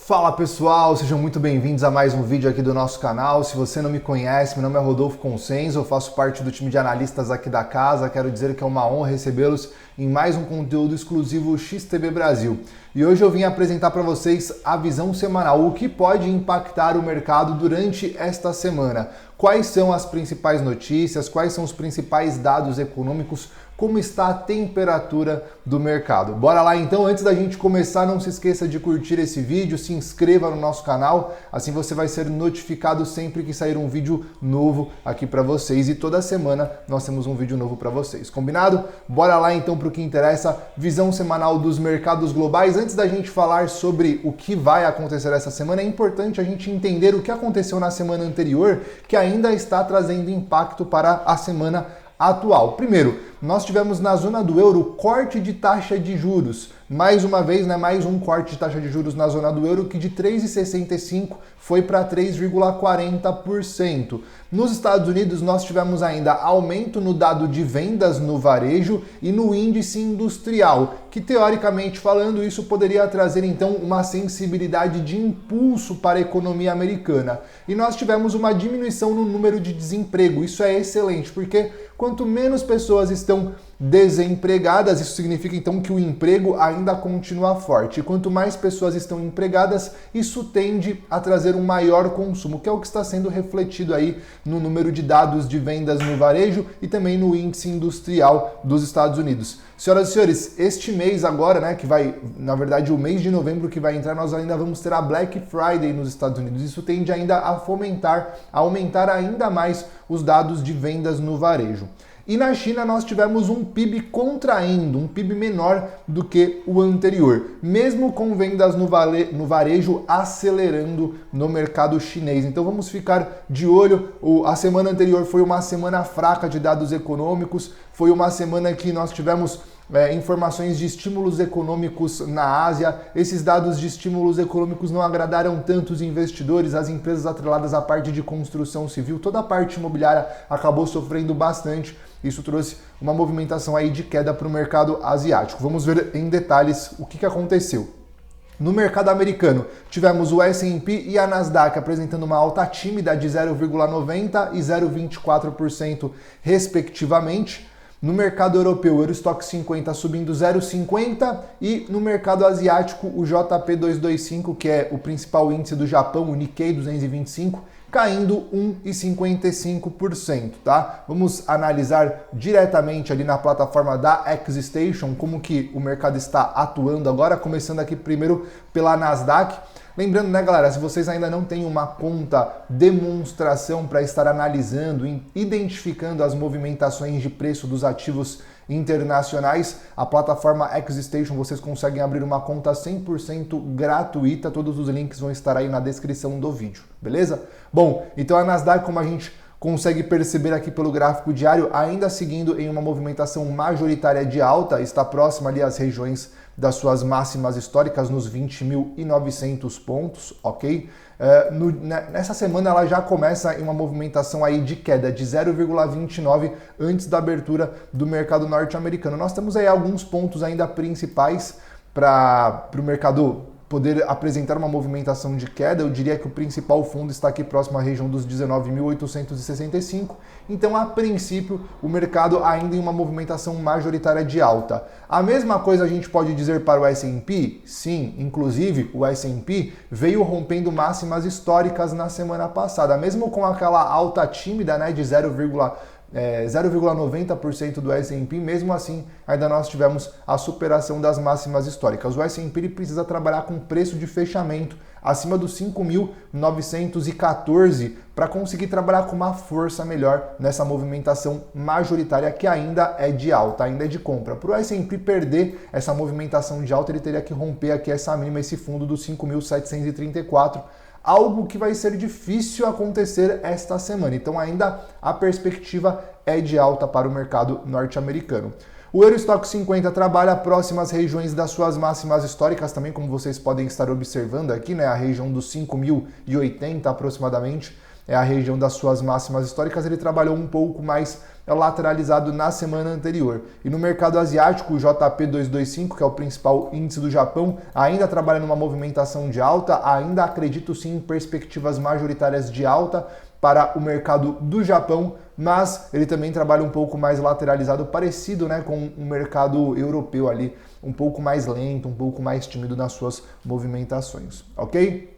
Fala pessoal, sejam muito bem-vindos a mais um vídeo aqui do nosso canal. Se você não me conhece, meu nome é Rodolfo Consenso, eu faço parte do time de analistas aqui da casa. Quero dizer que é uma honra recebê-los em mais um conteúdo exclusivo XTB Brasil. E hoje eu vim apresentar para vocês a visão semanal, o que pode impactar o mercado durante esta semana. Quais são as principais notícias, quais são os principais dados econômicos, como está a temperatura do mercado. Bora lá então, antes da gente começar, não se esqueça de curtir esse vídeo, se inscreva no nosso canal, assim você vai ser notificado sempre que sair um vídeo novo aqui para vocês e toda semana nós temos um vídeo novo para vocês, combinado? Bora lá então para o que interessa, visão semanal dos mercados globais. Antes da gente falar sobre o que vai acontecer essa semana, é importante a gente entender o que aconteceu na semana anterior, que ainda está trazendo impacto para a semana atual. Primeiro, nós tivemos na zona do euro corte de taxa de juros. Mais uma vez, mais um corte de taxa de juros na zona do euro, que de 3,65 foi para 3,40%. Nos Estados Unidos, nós tivemos ainda aumento no dado de vendas no varejo e no índice industrial, que teoricamente falando, isso poderia trazer então uma sensibilidade de impulso para a economia americana. E nós tivemos uma diminuição no número de desemprego. Isso é excelente, porque quanto menos pessoas estão desempregadas, isso significa então que o emprego ainda continua forte. E quanto mais pessoas estão empregadas, isso tende a trazer um maior consumo, que é o que está sendo refletido aí no número de dados de vendas no varejo e também no índice industrial dos Estados Unidos. Senhoras e senhores, este mês agora, que vai, na verdade, o mês de novembro que vai entrar, nós ainda vamos ter a Black Friday nos Estados Unidos. Isso tende ainda a aumentar ainda mais os dados de vendas no varejo. E na China nós tivemos um PIB contraindo, um PIB menor do que o anterior, mesmo com vendas no varejo acelerando no mercado chinês. Então vamos ficar de olho. A semana anterior foi uma semana fraca de dados econômicos, foi uma semana que nós tivemos informações de estímulos econômicos na Ásia. Esses dados de estímulos econômicos não agradaram tanto os investidores, as empresas atreladas à parte de construção civil, toda a parte imobiliária acabou sofrendo bastante. Isso trouxe uma movimentação aí de queda para o mercado asiático. Vamos ver em detalhes o que aconteceu. No mercado americano, tivemos o S&P e a Nasdaq apresentando uma alta tímida de 0,90% e 0,24% respectivamente. No mercado europeu, o Eurostoxx 50 subindo 0,50% e no mercado asiático, o JP 225, que é o principal índice do Japão, o Nikkei 225, caindo 1,55%, tá? Vamos analisar diretamente ali na plataforma da XStation como que o mercado está atuando agora, começando aqui primeiro pela Nasdaq. Lembrando, galera, se vocês ainda não têm uma conta demonstração para estar analisando e identificando as movimentações de preço dos ativos internacionais, a plataforma XStation vocês conseguem abrir uma conta 100% gratuita. Todos os links vão estar aí na descrição do vídeo, beleza? Bom, então a Nasdaq, como a gente consegue perceber aqui pelo gráfico diário, ainda seguindo em uma movimentação majoritária de alta, está próxima ali às regiões das suas máximas históricas nos 20.900 pontos, ok? Nessa semana ela já começa em uma movimentação aí de queda de 0,29 antes da abertura do mercado norte-americano. Nós temos aí alguns pontos ainda principais para o mercado poder apresentar uma movimentação de queda. Eu diria que o principal fundo está aqui próximo à região dos 19.865. Então, a princípio, o mercado ainda em uma movimentação majoritária de alta. A mesma coisa a gente pode dizer para o S&P? Sim, inclusive o S&P veio rompendo máximas históricas na semana passada, mesmo com aquela alta tímida, de 0,90% do S&P, mesmo assim, ainda nós tivemos a superação das máximas históricas. O S&P precisa trabalhar com preço de fechamento acima dos 5.914 para conseguir trabalhar com uma força melhor nessa movimentação majoritária que ainda é de alta, ainda é de compra. Para o S&P perder essa movimentação de alta, ele teria que romper aqui essa mínima, esse fundo dos 5.734, algo que vai ser difícil acontecer esta semana. Então ainda a perspectiva é de alta para o mercado norte-americano. O Eurostoxx 50 trabalha próximas regiões das suas máximas históricas também, como vocês podem estar observando aqui, a região dos 5.080 aproximadamente. é a região das suas máximas históricas, ele trabalhou um pouco mais lateralizado na semana anterior. E no mercado asiático, o JP225, que é o principal índice do Japão, ainda trabalha numa movimentação de alta, ainda acredito sim em perspectivas majoritárias de alta para o mercado do Japão, mas ele também trabalha um pouco mais lateralizado, parecido, né, com o mercado europeu ali, um pouco mais lento, um pouco mais tímido nas suas movimentações, ok?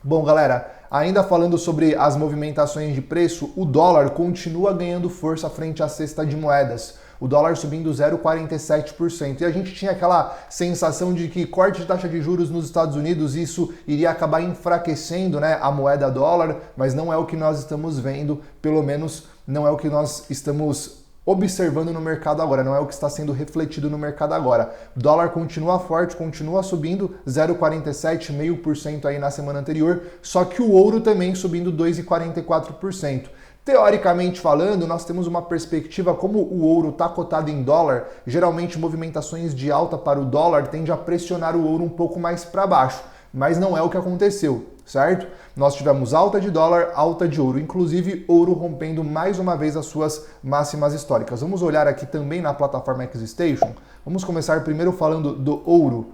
Bom, galera, ainda falando sobre as movimentações de preço, o dólar continua ganhando força frente à cesta de moedas. O dólar subindo 0,47%. E a gente tinha aquela sensação de que corte de taxa de juros nos Estados Unidos, isso iria acabar enfraquecendo, né, a moeda dólar, mas não é o que nós estamos vendo, pelo menos não é o que nós estamos observando no mercado agora, não é o que está sendo refletido no mercado agora. O dólar continua forte, continua subindo 0,47%, 0,5% aí na semana anterior, só que o ouro também subindo 2,44%. Teoricamente falando, nós temos uma perspectiva, como o ouro está cotado em dólar, geralmente movimentações de alta para o dólar tende a pressionar o ouro um pouco mais para baixo, mas não é o que aconteceu, certo? Nós tivemos alta de dólar, alta de ouro, inclusive ouro rompendo mais uma vez as suas máximas históricas. Vamos olhar aqui também na plataforma XStation. Vamos começar primeiro falando do ouro.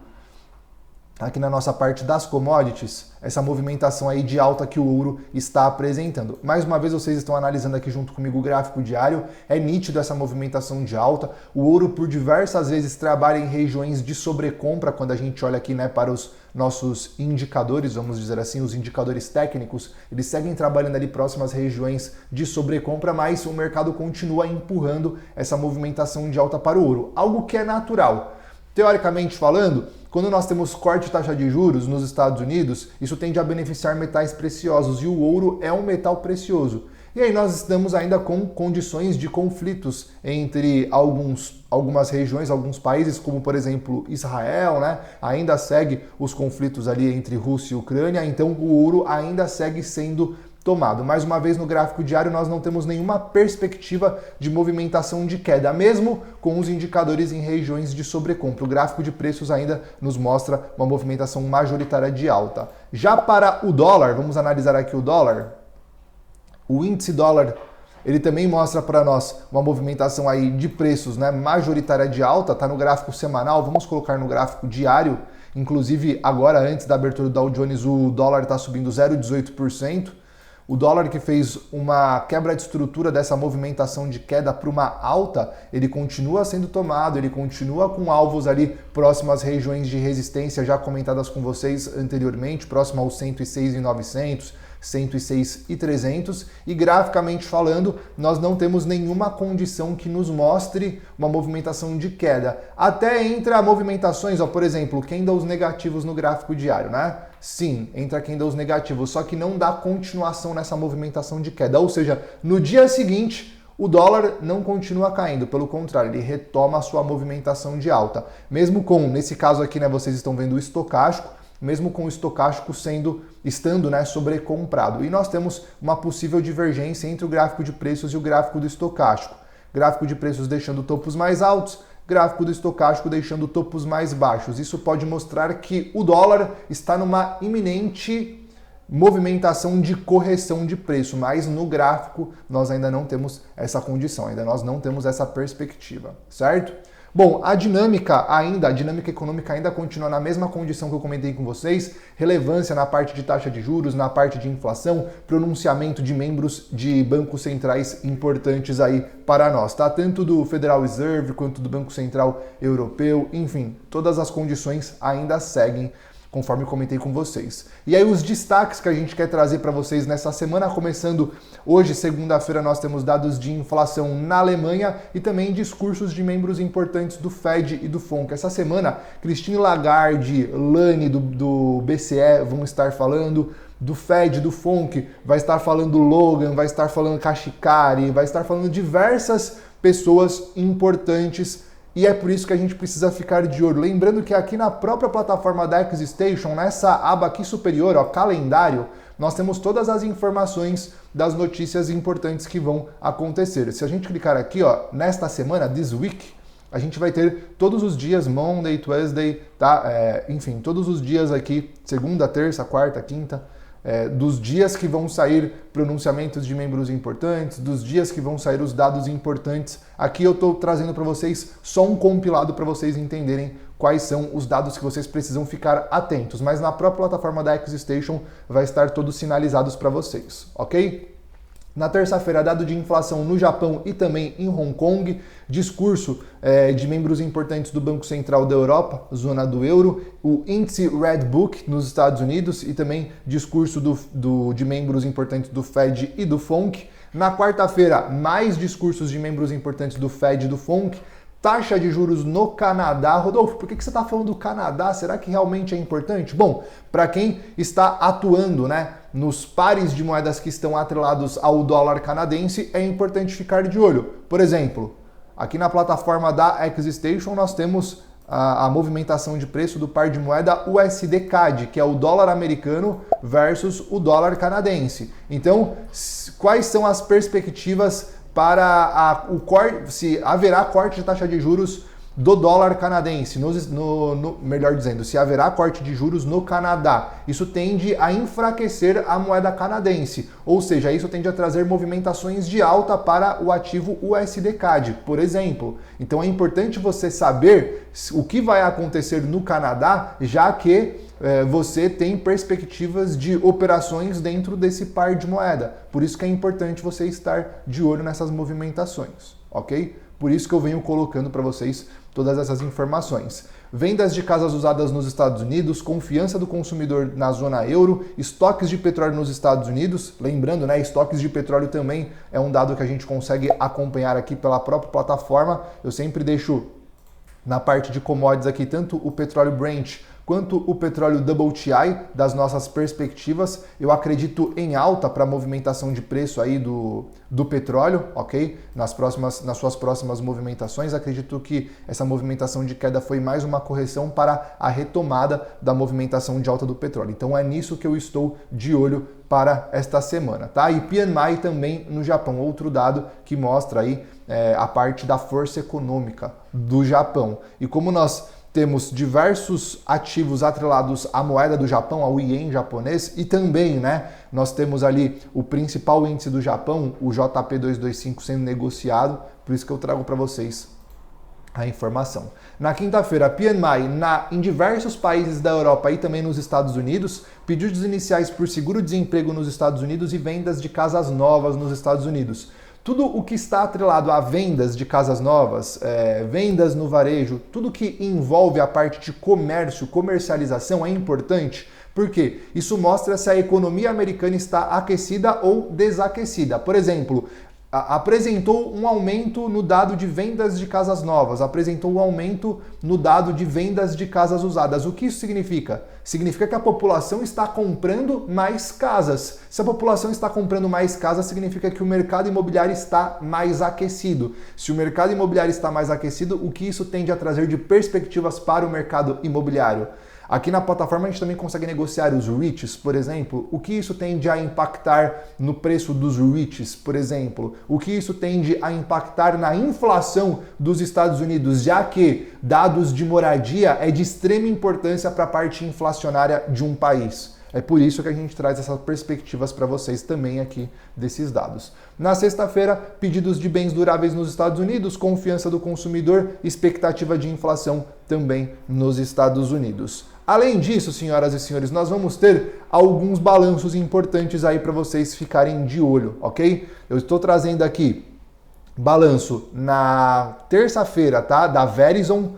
Aqui na nossa parte das commodities, essa movimentação aí de alta que o ouro está apresentando. Mais uma vez vocês estão analisando aqui junto comigo o gráfico diário, é nítido essa movimentação de alta. O ouro por diversas vezes trabalha em regiões de sobrecompra, quando a gente olha aqui, né, para os nossos indicadores, vamos dizer assim, os indicadores técnicos, eles seguem trabalhando ali próximas regiões de sobrecompra, mas o mercado continua empurrando essa movimentação de alta para o ouro, algo que é natural. Teoricamente falando, quando nós temos corte de taxa de juros nos Estados Unidos, isso tende a beneficiar metais preciosos e o ouro é um metal precioso. E aí nós estamos ainda com condições de conflitos entre algumas regiões, alguns países, como por exemplo Israel, né? Ainda segue os conflitos ali entre Rússia e Ucrânia, então o ouro ainda segue sendo tomado. Mais uma vez no gráfico diário nós não temos nenhuma perspectiva de movimentação de queda, mesmo com os indicadores em regiões de sobrecompra. O gráfico de preços ainda nos mostra uma movimentação majoritária de alta. Já para o dólar, vamos analisar aqui o dólar. O índice dólar, ele também mostra para nós uma movimentação aí de preços, né, majoritária de alta, tá no gráfico semanal, vamos colocar no gráfico diário. Inclusive agora antes da abertura do Dow Jones o dólar está subindo 0,18%. O dólar que fez uma quebra de estrutura dessa movimentação de queda para uma alta, ele continua sendo tomado, ele continua com alvos ali próximo às regiões de resistência já comentadas com vocês anteriormente, próximo aos 106.900, 106.300 e graficamente falando, nós não temos nenhuma condição que nos mostre uma movimentação de queda. Até entra movimentações, ó, por exemplo, candles negativos no gráfico diário, né? Sim, entra candles negativos, só que não dá continuação nessa movimentação de queda. Ou seja, no dia seguinte, o dólar não continua caindo, pelo contrário, ele retoma a sua movimentação de alta. Mesmo com, nesse caso aqui, né, vocês estão vendo o estocástico, mesmo com o estocástico estando, né, sobrecomprado. E nós temos uma possível divergência entre o gráfico de preços e o gráfico do estocástico. Gráfico de preços deixando topos mais altos, gráfico do estocástico deixando topos mais baixos. Isso pode mostrar que o dólar está numa iminente movimentação de correção de preço, mas no gráfico nós ainda não temos essa condição, ainda nós não temos essa perspectiva, certo? Bom, a dinâmica econômica ainda continua na mesma condição que eu comentei com vocês, relevância na parte de taxa de juros, na parte de inflação, pronunciamento de membros de bancos centrais importantes aí para nós, tá? Tanto do Federal Reserve quanto do Banco Central Europeu, enfim, todas as condições ainda seguem conforme comentei com vocês. E aí os destaques que a gente quer trazer para vocês nessa semana, começando hoje, segunda-feira, nós temos dados de inflação na Alemanha e também discursos de membros importantes do Fed e do FONC. Essa semana, Christine Lagarde, Lani do BCE vão estar falando, do Fed, do FONC, vai estar falando Logan, vai estar falando Kashikari, vai estar falando diversas pessoas importantes. E é por isso que a gente precisa ficar de olho. Lembrando que aqui na própria plataforma da XStation, nessa aba aqui superior, ó, calendário, nós temos todas as informações das notícias importantes que vão acontecer. Se a gente clicar aqui, ó, nesta semana, this week, a gente vai ter todos os dias, Monday, Tuesday, tá? Enfim, todos os dias aqui, segunda, terça, quarta, quinta, dos dias que vão sair pronunciamentos de membros importantes, dos dias que vão sair os dados importantes. Aqui eu estou trazendo para vocês só um compilado para vocês entenderem quais são os dados que vocês precisam ficar atentos, mas na própria plataforma da XStation vai estar todos sinalizados para vocês, ok? Na terça-feira, dado de inflação no Japão e também em Hong Kong, discurso de membros importantes do Banco Central da Europa, zona do euro, o índice Red Book nos Estados Unidos e também discurso de membros importantes do Fed e do FONC. Na quarta-feira, mais discursos de membros importantes do Fed e do FONC. Taxa de juros no Canadá. Rodolfo, por que você está falando do Canadá? Será que realmente é importante? Bom, para quem está atuando, nos pares de moedas que estão atrelados ao dólar canadense, é importante ficar de olho. Por exemplo, aqui na plataforma da XStation nós temos a movimentação de preço do par de moeda USD-CAD, que é o dólar americano versus o dólar canadense. Então, quais são as perspectivas para se haverá corte de taxa de juros do dólar canadense, melhor dizendo, se haverá corte de juros no Canadá? Isso tende a enfraquecer a moeda canadense, ou seja, isso tende a trazer movimentações de alta para o ativo USD-CAD, por exemplo. Então é importante você saber o que vai acontecer no Canadá, já que você tem perspectivas de operações dentro desse par de moeda. Por isso que é importante você estar de olho nessas movimentações, ok? Por isso que eu venho colocando para vocês todas essas informações. Vendas de casas usadas nos Estados Unidos, confiança do consumidor na zona euro, estoques de petróleo nos Estados Unidos. Lembrando, estoques de petróleo também é um dado que a gente consegue acompanhar aqui pela própria plataforma. Eu sempre deixo na parte de commodities aqui tanto o petróleo Brent quanto o petróleo WTI das nossas perspectivas. Eu acredito em alta para a movimentação de preço aí do petróleo, ok? Nas suas próximas movimentações, acredito que essa movimentação de queda foi mais uma correção para a retomada da movimentação de alta do petróleo. Então é nisso que eu estou de olho para esta semana, tá? E PMI também no Japão, outro dado que mostra aí a parte da força econômica do Japão. E como nós temos diversos ativos atrelados à moeda do Japão, ao ien japonês, e também, nós temos ali o principal índice do Japão, o JP225, sendo negociado, por isso que eu trago para vocês a informação. Na quinta-feira, PMI em diversos países da Europa e também nos Estados Unidos, pedidos iniciais por seguro-desemprego nos Estados Unidos e vendas de casas novas nos Estados Unidos. Tudo o que está atrelado a vendas de casas novas, vendas no varejo, tudo que envolve a parte de comércio, comercialização é importante, porque isso mostra se a economia americana está aquecida ou desaquecida. Por exemplo, apresentou um aumento no dado de vendas de casas novas, apresentou um aumento no dado de vendas de casas usadas. O que isso significa? Significa que a população está comprando mais casas. Se a população está comprando mais casas, significa que o mercado imobiliário está mais aquecido. Se o mercado imobiliário está mais aquecido, o que isso tende a trazer de perspectivas para o mercado imobiliário? Aqui na plataforma a gente também consegue negociar os REITs, por exemplo. O que isso tende a impactar no preço dos REITs, por exemplo? O que isso tende a impactar na inflação dos Estados Unidos, já que dados de moradia é de extrema importância para a parte inflacionária de um país. É por isso que a gente traz essas perspectivas para vocês também aqui desses dados. Na sexta-feira, pedidos de bens duráveis nos Estados Unidos, confiança do consumidor, expectativa de inflação também nos Estados Unidos. Além disso, senhoras e senhores, nós vamos ter alguns balanços importantes aí para vocês ficarem de olho, ok? Eu estou trazendo aqui balanço na terça-feira, tá? Da Verizon,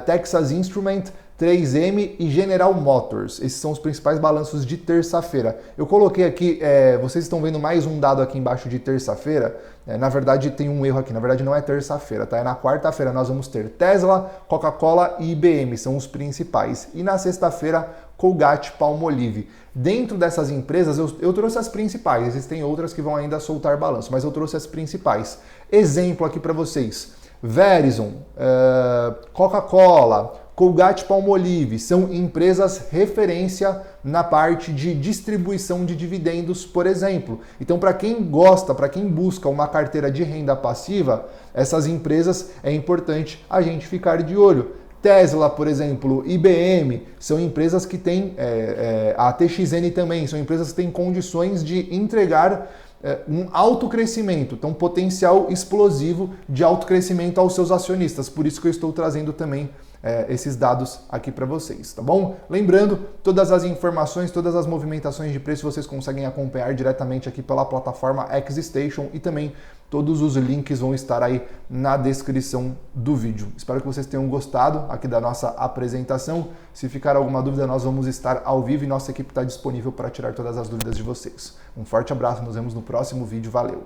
Texas Instrument, 3M e General Motors. Esses são os principais balanços de terça-feira. Eu coloquei aqui, vocês estão vendo mais um dado aqui embaixo de terça-feira. Na verdade tem um erro aqui, na verdade não é terça-feira, tá? É na quarta-feira nós vamos ter Tesla, Coca-Cola e IBM, são os principais. E na sexta-feira, Colgate-Palmolive. Dentro dessas empresas, eu trouxe as principais, existem outras que vão ainda soltar balanço, mas eu trouxe as principais. Exemplo aqui para vocês. Verizon, Coca-Cola, Colgate-Palmolive são empresas referência na parte de distribuição de dividendos, por exemplo. Então, para quem gosta, para quem busca uma carteira de renda passiva, essas empresas é importante a gente ficar de olho. Tesla, por exemplo, IBM, são empresas que têm, a TXN também, são empresas que têm condições de entregar um alto crescimento, então potencial explosivo de alto crescimento aos seus acionistas. Por isso que eu estou trazendo também esses dados aqui para vocês, tá bom? Lembrando, todas as informações, todas as movimentações de preço vocês conseguem acompanhar diretamente aqui pela plataforma XStation e também todos os links vão estar aí na descrição do vídeo. Espero que vocês tenham gostado aqui da nossa apresentação. Se ficar alguma dúvida, nós vamos estar ao vivo e nossa equipe está disponível para tirar todas as dúvidas de vocês. Um forte abraço, nos vemos no próximo vídeo. Valeu!